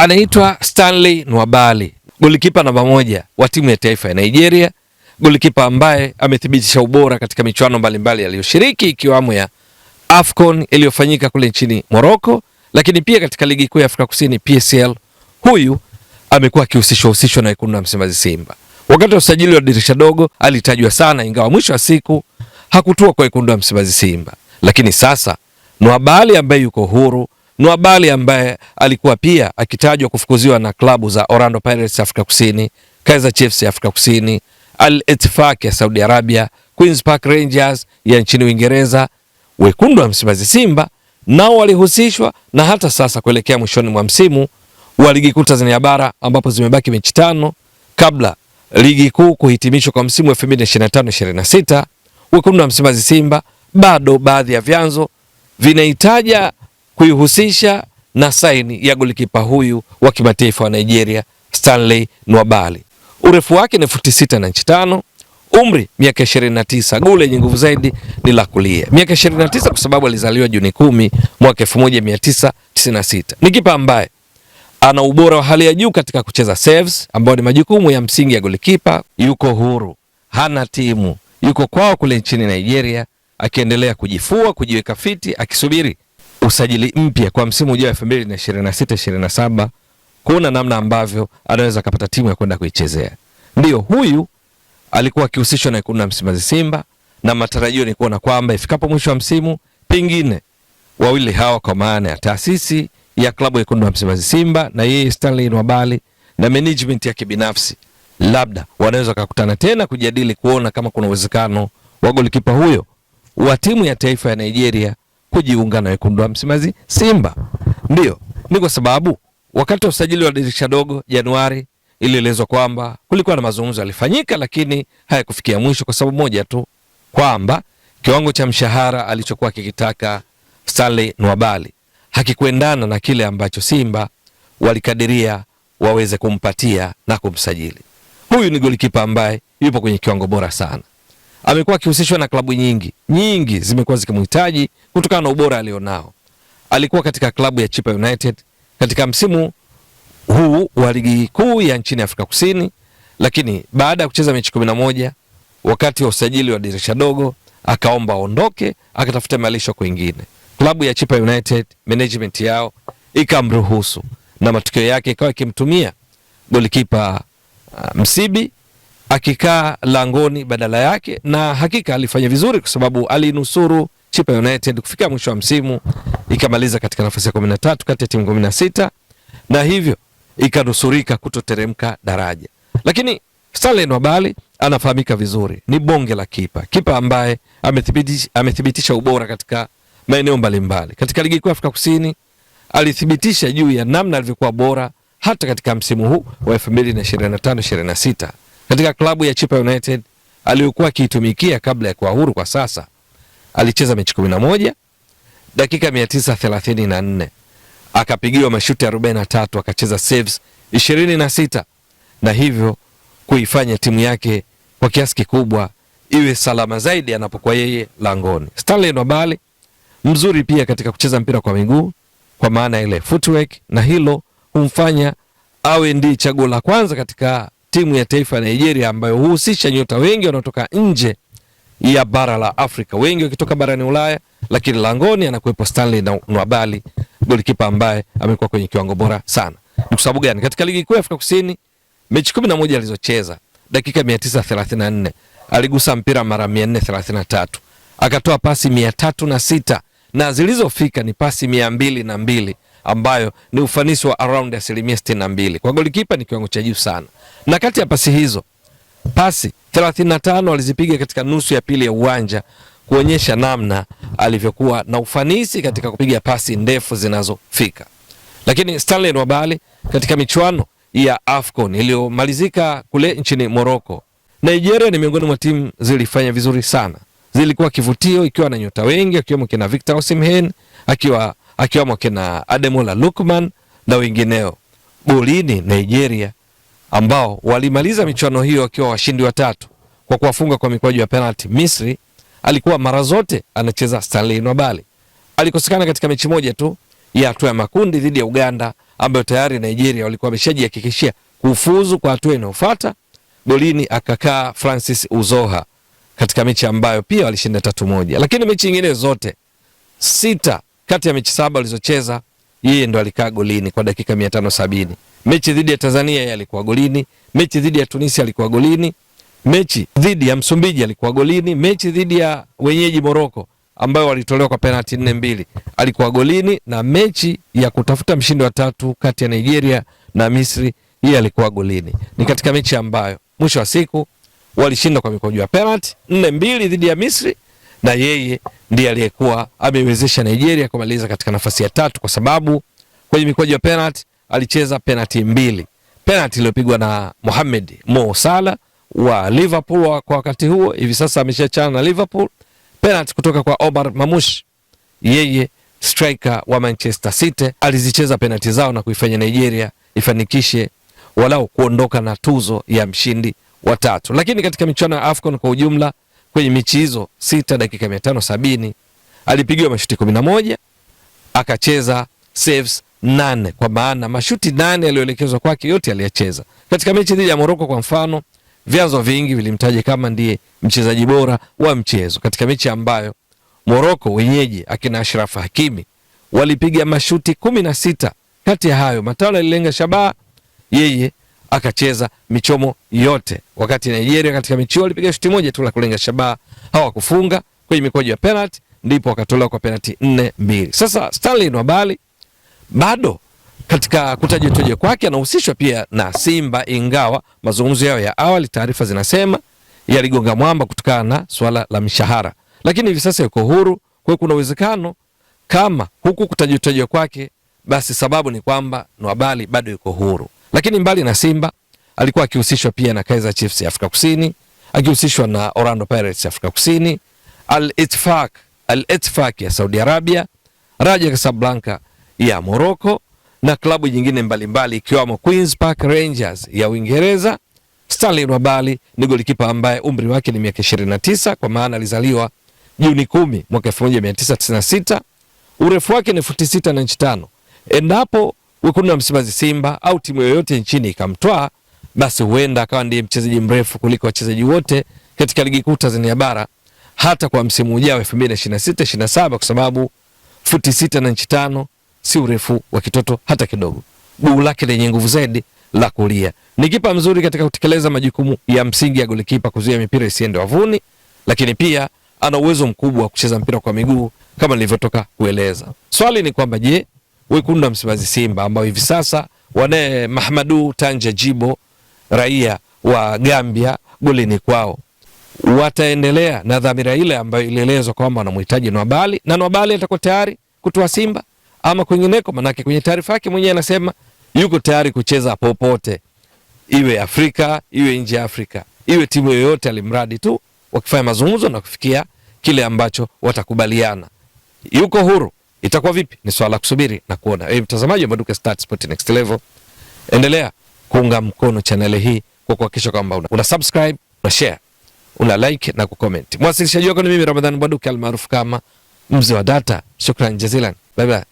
Anaitwa Stanley Nwabali, golikipa namba 1 wa timu ya taifa ya Nigeria, golikipa ambaye amethibitisha ubora katika michuano mbalimbali aliyoshiriki ikiwamo ya AFCON iliyofanyika kule nchini Morocco, lakini pia katika ligi kuu ya Afrika Kusini PSL. Huyu amekuwa akihusishwa na wekundu wa Msimbazi Simba. Wakati wa usajili wa dirisha dogo alitajwa sana, ingawa mwisho wa siku hakutua kwa wekundu wa Msimbazi Simba. Lakini sasa Nwabali ambaye yuko huru, Nwabali ambaye alikuwa pia akitajwa kufukuziwa na klabu za Orlando Pirates Afrika Kusini, Kaizer Chiefs ya Afrika Kusini, Al Ettifaq ya Saudi Arabia, Queens Park Rangers ya nchini Uingereza, wekundu wa Msimbazi Simba nao walihusishwa, na hata sasa kuelekea mwishoni mwa msimu wa ligi kuu Tanzania bara ambapo zimebaki mechi 5 kabla ligi kuu kuhitimishwa kwa msimu wa 2025-26, wekundu wa Msimbazi Simba bado baadhi ya vyanzo vinahitaja kuihusisha na saini ya golikipa huyu wa kimataifa wa Nigeria Stanley Nwabali. Urefu wake ni futi 6 na inchi 5, umri miaka 29, goli yenye nguvu zaidi ni la kulia. Miaka 29 kwa sababu alizaliwa Juni 10 mwaka 1996. Ni kipa ambaye ana ubora wa hali ya juu katika kucheza saves, ambao ni majukumu ya msingi ya golikipa. Yuko huru, hana timu, yuko kwao kule nchini Nigeria, akiendelea kujifua, kujiweka fiti, akisubiri usajili mpya kwa msimu ujao 2026-27, kuona namna ambavyo anaweza kupata timu ya kwenda kuichezea. Ndio huyu alikuwa akihusishwa na wekundu wa Msimbazi Simba, na matarajio ni kuona kwamba ifikapo mwisho wa msimu pengine wawili hawa kwa maana ya taasisi ya klabu ya wekundu wa Msimbazi Simba na yeye Stanley Nwabali na management yake binafsi labda wanaweza kukutana tena kujadili kuona kama kuna uwezekano wa golikipa huyo wa timu ya taifa ya Nigeria kujiunga na wekundu wa Msimbazi Simba. Ndio, ni kwa sababu wakati wa usajili wa dirisha dogo Januari ilielezwa kwamba kulikuwa na mazungumzo yalifanyika, lakini hayakufikia mwisho kwa sababu moja tu, kwamba kiwango cha mshahara alichokuwa kikitaka Stanley Nwabali hakikuendana na kile ambacho Simba walikadiria waweze kumpatia na kumsajili. Huyu ni golikipa ambaye yupo kwenye kiwango bora sana. Amekuwa akihusishwa na klabu nyingi zimekuwa zikimhitaji kutokana na ubora alionao. Alikuwa katika klabu ya Chippa United katika msimu huu wa ligi kuu ya nchini Afrika Kusini, lakini baada ya kucheza mechi 11 wakati wa usajili wa dirisha dogo akaomba aondoke, akatafuta malisho kwingine. Klabu ya Chippa United management yao ikamruhusu, na matukio yake ikawa ikimtumia golikipa Msibi akikaa langoni badala yake, na hakika alifanya vizuri kwa sababu alinusuru Chippa United kufika mwisho wa msimu, ikamaliza katika nafasi ya 13 kati ya timu 16, na hivyo ikanusurika kutoteremka daraja. Lakini Stanley Nwabali anafahamika vizuri, ni bonge la kipa ambaye amethibitisha ubora katika maeneo mbalimbali. Katika ligi kuu ya Afrika Kusini alithibitisha juu ya namna alivyokuwa bora hata katika msimu huu wa 2025-26. Katika klabu ya Chippa United aliyokuwa akiitumikia kabla ya kuwa huru kwa sasa, alicheza mechi 11, dakika 934, akapigiwa mashuti 43, akacheza saves 26, na hivyo kuifanya timu yake kwa kiasi kikubwa iwe salama zaidi anapokuwa yeye langoni. Stanley Nwabali mzuri pia katika kucheza mpira kwa miguu, kwa maana ile footwork, na hilo humfanya awe ndiye chaguo la kwanza katika timu ya taifa ya Nigeria ambayo huhusisha nyota wengi wanaotoka nje ya bara la Afrika, wengi wakitoka barani Ulaya, lakini langoni anakuwepo Stanley Nwabali, golikipa ambaye amekuwa kwenye kiwango bora sana. Kwa sababu gani? Katika ligi kuu ya Afrika Kusini mechi 11 alizocheza, dakika 934, aligusa mpira mara 433, akatoa pasi 306, na zilizofika ni pasi 202, ambayo ni ufanisi wa around 62%. Kwa golikipa ni kiwango cha juu sana. Na kati ya pasi hizo, pasi 35 alizipiga katika nusu ya pili ya uwanja, kuonyesha namna alivyokuwa na ufanisi katika kupiga pasi ndefu zinazofika. Lakini Stanley Nwabali katika michuano ya AFCON iliyomalizika kule nchini Morocco, Nigeria ni miongoni mwa timu zilifanya vizuri sana. Zilikuwa kivutio, ikiwa na nyota wengi, akiwemo kina Victor Osimhen, akiwamo kina Ademola Lookman na wengineo. Golini Nigeria ambao walimaliza michuano hiyo wakiwa washindi watatu kwa kuwafunga kwa mikwaju ya penalty Misri, alikuwa mara zote anacheza Stanley Nwabali. Alikosekana katika mechi moja tu ya hatua ya makundi dhidi ya Uganda, ambayo tayari Nigeria walikuwa wameshajihakikishia kufuzu kwa hatua inayofuata. Golini akakaa Francis Uzoha katika mechi ambayo pia walishinda 3-1. Lakini mechi nyingine zote 6 kati ya mechi 7 walizocheza yeye ndo alikaa golini kwa dakika 570. Mechi dhidi ya Tanzania yeye alikuwa golini, mechi dhidi ya Tunisia alikuwa golini, mechi dhidi ya Msumbiji alikuwa golini, mechi dhidi ya wenyeji Morocco ambayo walitolewa kwa penalty 4-2 alikuwa golini, na mechi ya kutafuta mshindi wa 3 kati ya Nigeria na Misri yeye alikuwa golini. Ni katika mechi ambayo mwisho wa siku walishinda kwa mikojo ya penalty 4-2 dhidi ya Misri, na yeye ndiye aliyekuwa amewezesha Nigeria kumaliza katika nafasi ya 3 kwa sababu kwenye mikojo ya penalty alicheza penalty 2. Penalty iliyopigwa na Mohamed Mo Salah wa Liverpool kwa wakati huo, hivi sasa ameshaachana na Liverpool. Penalty kutoka kwa Omar Mamush, yeye striker wa Manchester City, alizicheza penalty zao na kuifanya Nigeria ifanikishe walau kuondoka na tuzo ya mshindi wa 3. Lakini katika michuano ya AFCON kwa ujumla, kwenye mechi hizo 6 dakika 570 alipigiwa mashuti 11, akacheza saves 8, kwa maana mashuti 8 yaliyoelekezwa kwake yote aliyacheza. Katika mechi dhidi ya Morocco kwa mfano, vyanzo vingi vilimtaja kama ndiye mchezaji bora wa mchezo katika mechi ambayo Morocco wenyeji akina Ashraf Hakimi walipiga mashuti 16, kati ya hayo 5 yalilenga shabaha, yeye akacheza michomo yote, wakati Nigeria katika mechi hiyo walipiga shuti moja tu la kulenga shabaha, hawakufunga. Kwenye mikojo ya penalty ndipo wakatolewa kwa penalty 4-2. Sasa Stanley Nwabali bado katika kutajwa kwake anahusishwa pia na Simba, ingawa mazungumzo yao ya awali taarifa zinasema yaligonga mwamba kutokana na swala la mishahara, lakini hivi sasa yuko huru. Kwa kuna uwezekano kama huku kutajwa kwake, basi sababu ni kwamba Nwabali bado yuko huru. Lakini mbali na Simba alikuwa akihusishwa pia na Kaizer Chiefs ya Afrika Kusini, akihusishwa na Orlando Pirates ya Afrika Kusini, Al-Ettifaq ya Saudi Arabia, Raja Casablanca ya Morocco na klabu nyingine mbalimbali ikiwemo Queens Park Rangers ya Uingereza. Stanley Nwabali ni golikipa ambaye umri wake ni miaka 29, kwa maana alizaliwa Juni 10 mwaka 1996. Urefu wake ni futi 6 na inchi 5. Endapo wekundu wa Msimbazi Simba au timu yoyote nchini ikamtwaa, basi huenda akawa ndiye mchezaji mrefu kuliko wachezaji wote katika ligi kuu Tanzania bara hata kwa msimu ujao 2026-27, kwa sababu futi 6 na inchi 5 si urefu wa kitoto hata kidogo. Guu lake lenye nguvu zaidi la kulia. Ni kipa mzuri katika kutekeleza majukumu ya msingi ya golikipa, kuzuia mipira isiende wavuni, lakini pia ana uwezo mkubwa wa kucheza mpira kwa miguu kama nilivyotoka kueleza. Swali ni kwamba je, wekundu wa Msimbazi Simba ambao hivi sasa wanaye Mahamadou Tanja Jibo, raia wa Gambia, golini kwao, wataendelea na dhamira ile ambayo ilielezwa kwamba wanamhitaji Nwabali, na Nwabali atakuwa tayari kutoa Simba ama kwingineko? Manake kwenye taarifa yake mwenyewe anasema yuko tayari kucheza popote, iwe Afrika, iwe nje ya Afrika, iwe timu yoyote, alimradi tu wakifanya mazungumzo na kufikia kile ambacho watakubaliana. Yuko huru. Itakuwa vipi? Ni swala kusubiri na kuona. Mtazamaji wa Mbwaduke Stats Sport Next Level, endelea kuunga mkono channel hii kwa kuhakikisha kwamba una subscribe, una share, una like na kucomment. Mwasilishaji wako ni mimi Ramadhani Mbwaduke almaarufu kama Mzee wa Data. Shukran jazilan. Bye bye.